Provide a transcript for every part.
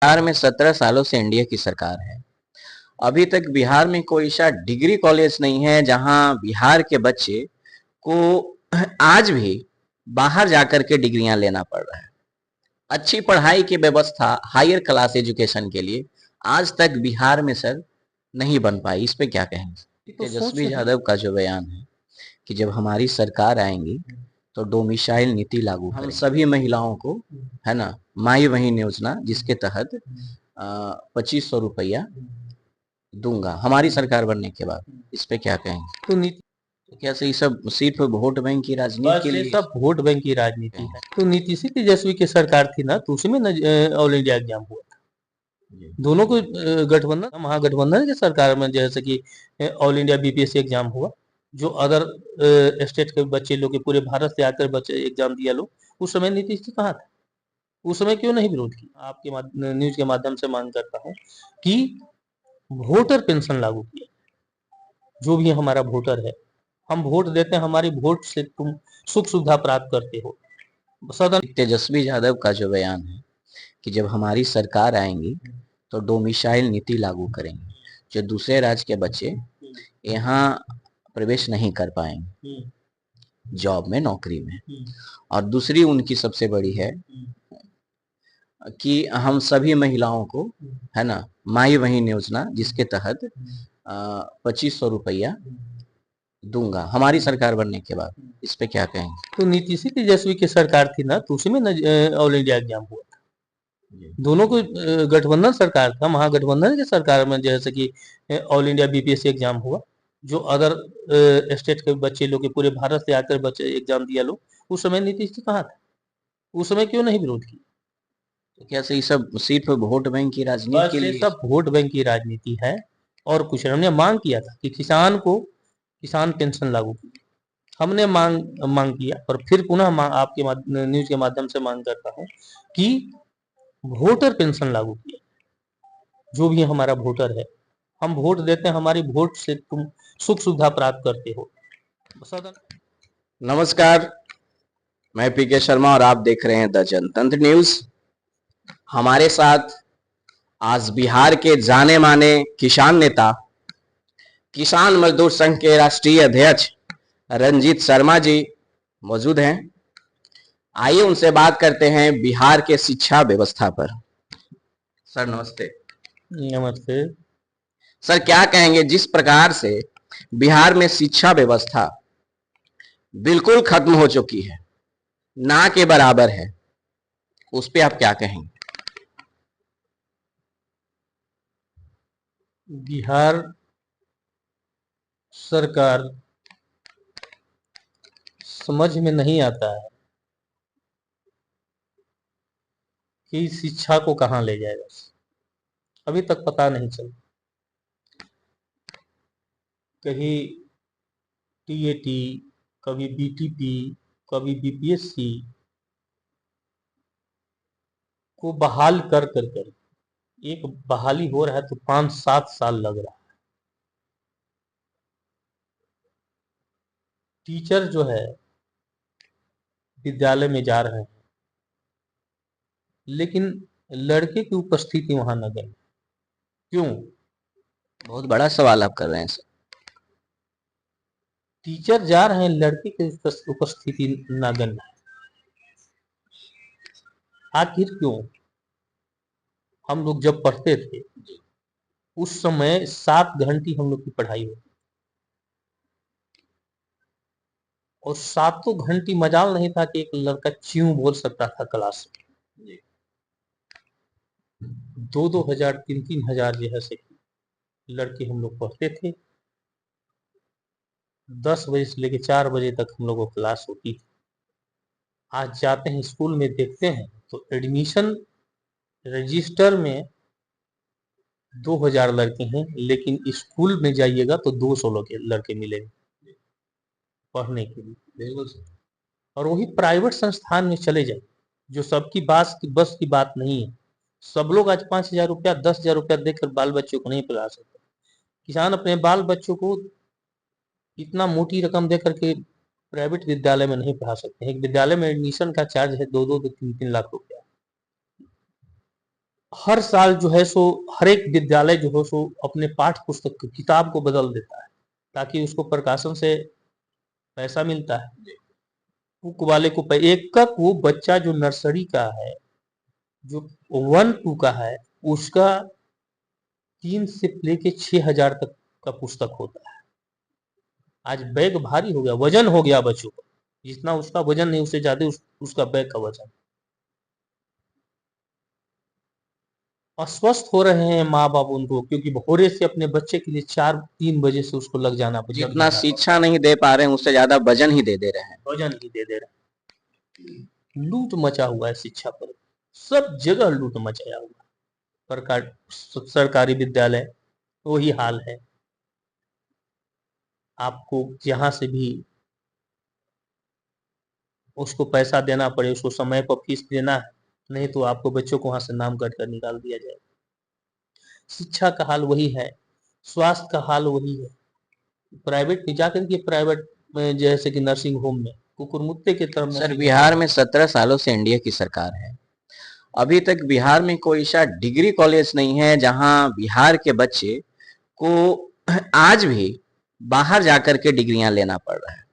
बिहार में 17 सालों से एनडीए की सरकार है। अभी तक बिहार में कोई सा डिग्री कॉलेज नहीं है जहां बिहार के बच्चे को आज भी बाहर जाकर के डिग्रियां लेना पड़ रहा है। अच्छी पढ़ाई की व्यवस्था हायर क्लास एजुकेशन के लिए आज तक बिहार में सर नहीं बन पाई। इस पे क्या कहेंगे? तेजस्वी यादव का जो बयान है कि जब हमारी सरकार आएंगी तो डोमिसाइल नीति लागू हम सभी महिलाओं को, है ना, माई बहन योजना जिसके तहत 2500 रुपया दूंगा हमारी सरकार बनने के बाद। इस पे क्या कहेंगे? तो नीति तो क्या ये सब सिर्फ वोट बैंक की राजनीति के लिए? सब वोट बैंक की राजनीति है। तो नीतीश तेजस्वी की सरकार थी ना, तो उसमें ऑल इंडिया एग्जाम हुआ था। दोनों को गठबंधन, महागठबंधन की सरकार में जैसे कि ऑल इंडिया बीपीएससी एग्जाम हुआ, जो अदर स्टेट के बच्चे लोग के पूरे भारत से आकर बच्चे एग्जाम दिया लोग, उस समय नीतीश जी कहाँ था? उस समय क्यों नहीं विरोध किया? आपके न्यूज के माध्यम से मांग करता हूँ कि वोटर पेंशन लागू किया। जो भी हमारा वोटर है, हम वोट देते हैं, हमारी वोट से तुम सुख सुविधा प्राप्त करते हो। सदन तेजस्वी यादव का जो बयान है कि जब हमारी सरकार आएंगी तो डोमिसाइल नीति लागू करेंगे, जो दूसरे राज्य के बच्चे यहाँ प्रवेश नहीं कर पाएंगे जॉब में, नौकरी में। और दूसरी उनकी सबसे बड़ी है कि हम सभी महिलाओं को, है ना, माई बहन योजना जिसके तहत 2500 रुपया दूंगा हमारी सरकार बनने के बाद। इस पे क्या कहेंगे? तो नीतीश तेजस्वी की सरकार थी ना, तो उसमें ऑल इंडिया एग्जाम हुआ था। दोनों को गठबंधन सरकार था, महागठबंधन की सरकार में जैसे कि ऑल इंडिया बीपीएससी एग्जाम हुआ, जो अदर स्टेट के बच्चे लोग के पूरे भारत से आकर बच्चे एग्जाम दिया लोग, उस समय नीतीश जी कहाँ था? उस समय क्यों नहीं विरोध किया? तो क्या ये सब सिर्फ वोट बैंक की राजनीति के लिए? सब वोट बैंक की राजनीति है और कुछ नहीं। हमने मांग किया था कि किसान को किसान पेंशन लागू की, हमने मांग किया, और फिर पुनः आपके न्यूज के माध्यम से मांग करता हूँ कि वोटर पेंशन लागू किया। जो भी हमारा वोटर है, हम वोट देते हैं, हमारी वोट से तुम सुख सुविधा प्राप्त करते हो। सदन नमस्कार, मैं पीके शर्मा और आप देख रहे हैं द जनतंत्र न्यूज। हमारे साथ आज बिहार के जाने माने किसान नेता, किसान मजदूर संघ के राष्ट्रीय अध्यक्ष रंजीत शर्मा जी मौजूद हैं। आइए उनसे बात करते हैं बिहार के शिक्षा व्यवस्था पर। सर नमस्ते। नमस्ते। सर क्या कहेंगे, जिस प्रकार से बिहार में शिक्षा व्यवस्था बिल्कुल खत्म हो चुकी है, ना के बराबर है, उस पे आप क्या कहेंगे? बिहार सरकार समझ में नहीं आता है कि शिक्षा को कहां ले जाएगा, अभी तक पता नहीं चला। कहीं टीएटी, कभी बीटीपी, कभी बीपीएससी को बहाल कर कर कर एक बहाली हो रहा है तो 5-7 साल लग रहा है। टीचर जो है विद्यालय में जा रहे हैं, लेकिन लड़के की उपस्थिति वहां नगण्य। क्यों? बहुत बड़ा सवाल आप कर रहे हैं सर। टीचर जा रहे हैं, लड़के की उपस्थिति नगण्य है। आखिर क्यों? हम लोग जब पढ़ते थे उस समय 7 घंटे हम लोग की पढ़ाई होती, और 7 घंटे मजाल नहीं था कि एक लड़का च्यों बोल सकता था क्लास में। 2-2 हजार, 3-3 हजार जैसे लड़के हम लोग पढ़ते थे। 10 बजे से लेकर 4 बजे तक हम लोगों को क्लास होती थी। आज जाते हैं स्कूल में, देखते हैं तो एडमिशन रजिस्टर में 2000 लड़के हैं, लेकिन स्कूल में जाइएगा तो 200 लड़के मिलेंगे पढ़ने के लिए। और वही प्राइवेट संस्थान में चले जाए, जो सबकी बस की बात नहीं है। सब लोग आज 5,000 रुपया, 10,000 रुपया देकर बाल बच्चों को नहीं पढ़ा सकते। किसान अपने बाल बच्चों को इतना मोटी रकम देकर के प्राइवेट विद्यालय में नहीं पढ़ा सकते हैं। एक विद्यालय में एडमिशन का चार्ज है 2-2 से 3-3 लाख रुपया। हर साल जो है सो हर एक विद्यालय जो हो सो अपने पाठ पुस्तक की किताब को बदल देता है, ताकि उसको प्रकाशन से पैसा मिलता है। बुक वाले को एक का वो बच्चा जो नर्सरी का है, जो 1-2 का है, उसका 3 से लेके 6,000 तक का पुस्तक होता है। आज बैग भारी हो गया, वजन हो गया बच्चों का, जितना उसका वजन नहीं उससे ज्यादा उसका बैग का वजन। अस्वस्थ हो रहे हैं माँ बाप उनको, क्योंकि भोरे से अपने बच्चे के लिए 4-3 बजे से उसको लग जाना जितना शिक्षा नहीं दे पा रहे हैं उससे ज्यादा वजन ही दे रहे हैं। वजन ही दे रहे हैं। लूट मचा हुआ है शिक्षा पर, सब जगह लूट मचाया हुआ है। सरकारी विद्यालय वही हाल है। आपको जहां से भी उसको पैसा देना पड़े, उसको समय पर फीस देना है, नहीं तो आपको बच्चों को वहां से नाम कट कर निकाल दिया जाए। शिक्षा का हाल वही है, स्वास्थ्य का हाल वही है। प्राइवेट में जाकर के प्राइवेट में जैसे कि नर्सिंग होम में कुकुरमुत्ते की तरफ सर बिहार में 17 सालों से एनडीए की सरकार है। अभी तक बिहार में कोई सा डिग्री कॉलेज नहीं है जहां बिहार के बच्चे को आज भी बाहर जाकर के डिग्रियां लेना पड़ रहा है।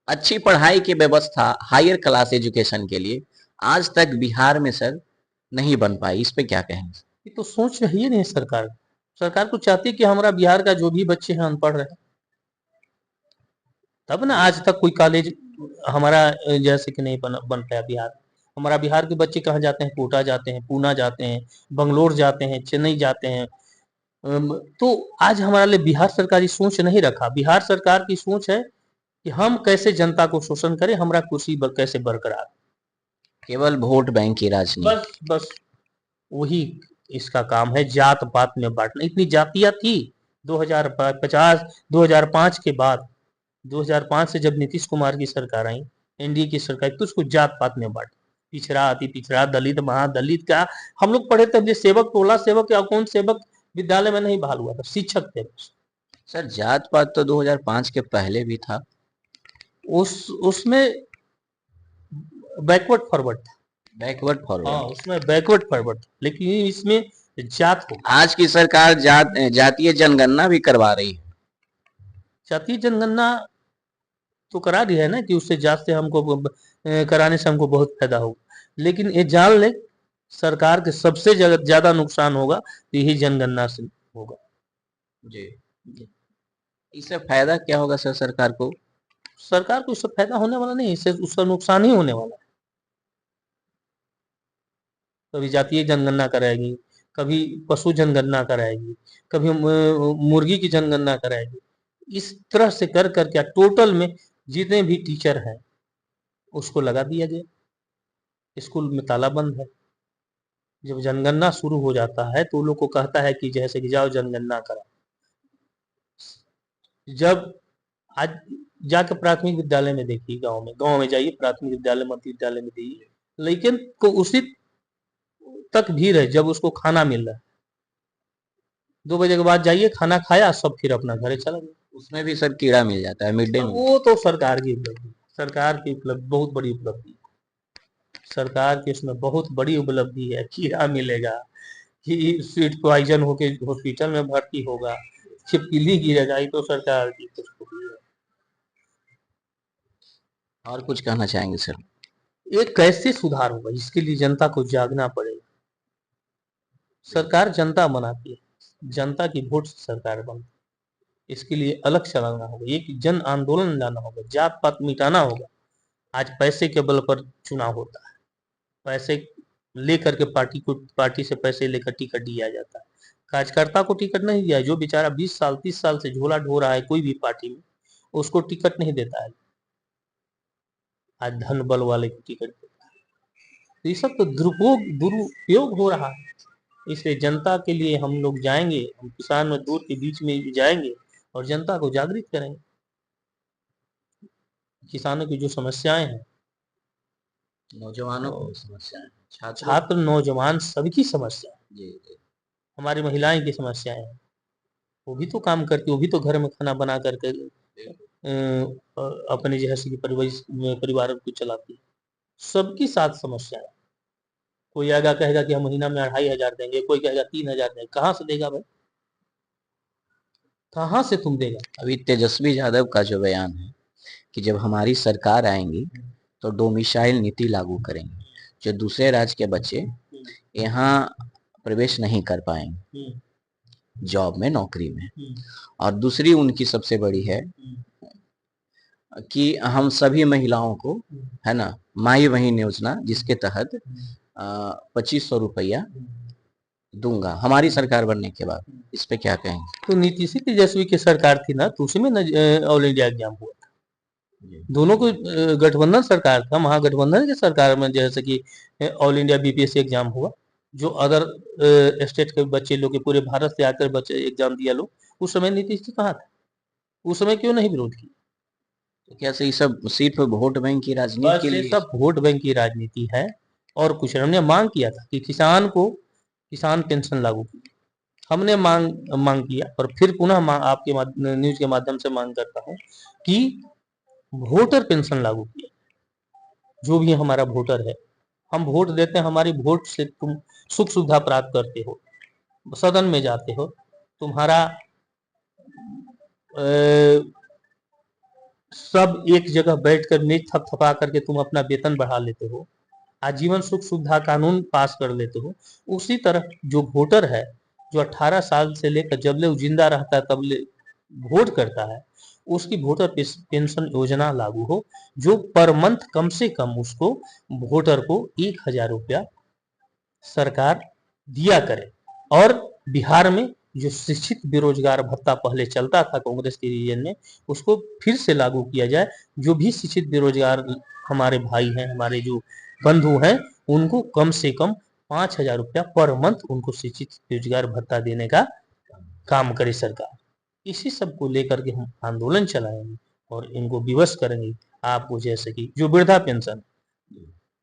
अच्छी पढ़ाई की व्यवस्था हायर क्लास एजुकेशन के लिए आज तक बिहार में सर नहीं बन पाई। इस पे क्या कहेंगे? ये तो सोच रही है नहीं सरकार। सरकार को चाहती है कि हमारा बिहार का जो भी बच्चे हैं अनपढ़ रहे, तब ना आज तक कोई कॉलेज हमारा जैसे कि नहीं बन पाया बिहार। हमारा बिहार के बच्चे कहाँ जाते हैं? कोटा जाते हैं, पूना जाते हैं, बंगलोर जाते हैं, चेन्नई जाते हैं। तो आज हमारे लिए बिहार सरकार की सोच नहीं रखा। बिहार सरकार की सोच है कि हम कैसे जनता को शोषण करें, हमारा कुर्सी कैसे बरकरार। केवल वोट बैंक की राजनीति। बस बस वही इसका काम है, जात पात में बांटना। इतनी जातियां थी 2050 2005 के बाद। 2005 से जब नीतीश कुमार की सरकार आई, एनडीए की सरकार, तो उसको जात पात में बांटा। पिछड़ा, अति पिछड़ा, दलित, महादलित का। हम लोग पढ़े थे सेवक, टोला सेवक या कौन सेवक विद्यालय में नहीं बहाल हुआ था, शिक्षक थे। सर जात पात तो 2005 के पहले भी था। उसमें बैकवर्ड फॉरवर्ड था। बैकवर्ड हाँ, फॉरवर्ड। उसमें बैकवर्ड फॉरवर्ड था, लेकिन इसमें जात हो। आज की सरकार जातीय जनगणना भी करवा रही है। जातीय जनगणना तो करा रही है ना कि उससे जात से हमको कराने से हमको बहुत फायदा होगा, लेकिन ये जान ले सरकार के सबसे ज्यादा नुकसान होगा तो यही जनगणना से होगा। जी। इससे फायदा क्या होगा सर सरकार को? सरकार को इससे फायदा होने वाला नहीं, इससे उसका नुकसान ही होने वाला है। कभी जातीय जनगणना कराएगी, कभी पशु जनगणना कराएगी, कभी मुर्गी की जनगणना कराएगी। इस तरह से कर कर क्या टोटल में जितने भी टीचर हैं उसको लगा दिया गया। स्कूल में ताला बंद है। जब जनगणना शुरू हो जाता है तो लोग को कहता है कि जैसे कि जाओ जनगणना करा। जब आज जाकर प्राथमिक विद्यालय में देखिए, गांव में जाइए, प्राथमिक विद्यालय, मध्य विद्यालय में देखिए, लेकिन को उसी तक भीड़ है जब उसको खाना मिल रहा है। 2 बजे के बाद जाइए, खाना खाया, सब फिर अपना घरे चला गया। उसमें भी सर कीड़ा मिल जाता है मिड डे मील। वो तो सरकार की उपलब्धि, सरकार की उपलब्धि बहुत बड़ी उपलब्धि। सरकार की उसमें बहुत बड़ी उपलब्धि है। कीड़ा मिलेगा, कि स्वीट पॉइजन होके हॉस्पिटल में भर्ती होगा, छिपकली गिरेगा, ये तो सरकार की कुछ है। और कुछ कहना चाहेंगे सर? ये कैसे सुधार होगा, इसके लिए जनता को जागना पड़ेगा। सरकार जनता बनाती है, जनता की वोट से सरकार बनती है। इसके लिए अलग चलाना होगा, एक जन आंदोलन लाना होगा, जात पात मिटाना होगा। आज पैसे के बल पर चुनाव होता है, पैसे लेकर के पार्टी से पैसे लेकर टिकट दिया जाता है। कार्यकर्ता को टिकट नहीं दिया। जो बेचारा 20 साल 30 साल से झोला ढो रहा है कोई भी पार्टी में, उसको टिकट नहीं देता है। आज धन बल वाले को टिकट देता है। तो ये सब तो दुरुपयोग हो रहा है। इसलिए जनता के लिए हम लोग जाएंगे, हम किसान मजदूर के बीच में जाएंगे और जनता को जागृत करेंगे। किसानों की जो समस्याएं हैं, नौजवानों की समस्याएं, छात्र नौजवान सबकी समस्या, जी जी। हमारी महिलाएं की समस्याएं हैं, वो भी तो काम करती, वो भी तो घर में खाना बना करके अपने जैसे कि परिवार को चलाती है। सबकी साथ समस्या है। कोई आएगा कहेगा कि हम महीना में 2500 देंगे, कोई कहेगा 3000 देंगे, कहाँ से देगा भाई? कहाँ से तुम देगा? अभी तेजस्वी यादव का जो बयान है कि जब हमारी सरकार आएंगी तो डोमिसाइल नीति लागू करेंगे, जो दूसरे राज्य के बच्चे यहाँ प्रवेश नहीं कर पाएंगे जॉब में, नौकरी में। और दूसरी उनकी सबसे बड़ी है कि हम सभी महिलाओं को, है ना, माई बहन योजना, जिसके तहत 2500 रुपया दूंगा हमारी सरकार बनने के बाद। इस पे क्या कहेंगे? तो नीतीश तेजस्वी की सरकार थी ना, तो उसी में ऑल इंडिया एग्जाम हुआ था। दोनों को गठबंधन सरकार था, महागठबंधन की सरकार में जैसे कि ऑल इंडिया बीपीएससी एग्जाम हुआ, जो अदर स्टेट के बच्चे लोग के पूरे भारत से आकर बच्चे एग्जाम दिया लोग, उस समय नीतीश जी कहाँ था? उस समय क्यों नहीं विरोध किया? तो क्या ये सब सिर्फ वोट बैंक की राजनीति बस के ये लिए? सब वोट बैंक की राजनीति है और कुछ नहीं। हमने मांग किया था कि किसान पेंशन लागू की, हमने मांग किया, और फिर पुनः आपके न्यूज के माध्यम से मांग करता हूँ कि वोटर पेंशन लागू किया। जो भी हमारा वोटर है, हम वोट देते हैं, हमारी वोट से तुम सुख सुविधा प्राप्त करते हो, सदन में जाते हो, तुम्हारा सब एक जगह बैठकर मेज थपथपा करके तुम अपना वेतन बढ़ा लेते हो, आजीवन सुख सुविधा कानून पास कर लेते हो। उसी तरह जो वोटर है, जो 18 साल से लेकर जब ले जिंदा रहता है तब ले वोट करता है, उसकी वोटर पेंशन योजना लागू हो, जो पर मंथ कम से कम उसको वोटर को 1000 रुपया सरकार दिया करे। और बिहार में जो शिक्षित बेरोजगार भत्ता पहले चलता था कांग्रेस के रीजन में, उसको फिर से लागू किया जाए। जो भी शिक्षित बेरोजगार हमारे भाई हैं, हमारे जो बंधु हैं, उनको कम से कम 5000 रुपया पर मंथ उनको शिक्षित बेरोजगार भत्ता देने का काम करे सरकार। इसी सब को लेकर के हम आंदोलन चलाएंगे और इनको विवश करेंगे। आपको जैसे कि जो वृद्धा पेंशन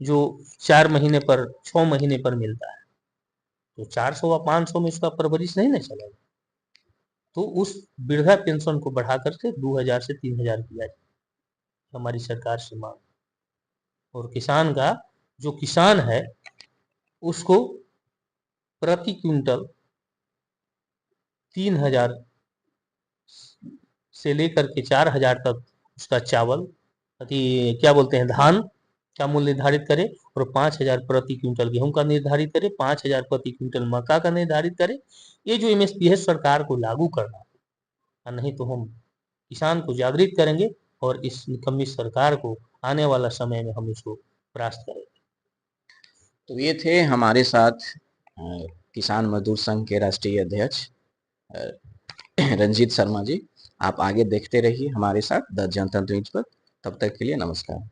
जो 4 महीने पर 6 महीने पर मिलता है, तो 400 व 500 में इसका परवरिश नहीं ना चलेगा, तो उस वृद्धा पेंशन को बढ़ा करके 2000 से 3000 किया जाए, हमारी सरकार से मांग। और किसान का, जो किसान है उसको प्रति क्विंटल 3000 से लेकर के 4000 तक उसका चावल, क्या बोलते हैं, धान का मूल्य निर्धारित करे, और 5000 प्रति क्विंटल गेहूं का निर्धारित करे, 5000 प्रति क्विंटल मक्का का निर्धारित करे। ये जो एमएसपी है सरकार को लागू करना है, नहीं तो हम किसान को जागृत करेंगे और इस निकम्मी सरकार को आने वाला समय में हम इसको परास्त करेंगे। तो ये थे हमारे साथ किसान मजदूर संघ के राष्ट्रीय अध्यक्ष रंजीत शर्मा जी। आप आगे देखते रहिए हमारे साथ द जनतंत्र न्यूज पर। तब तक के लिए नमस्कार।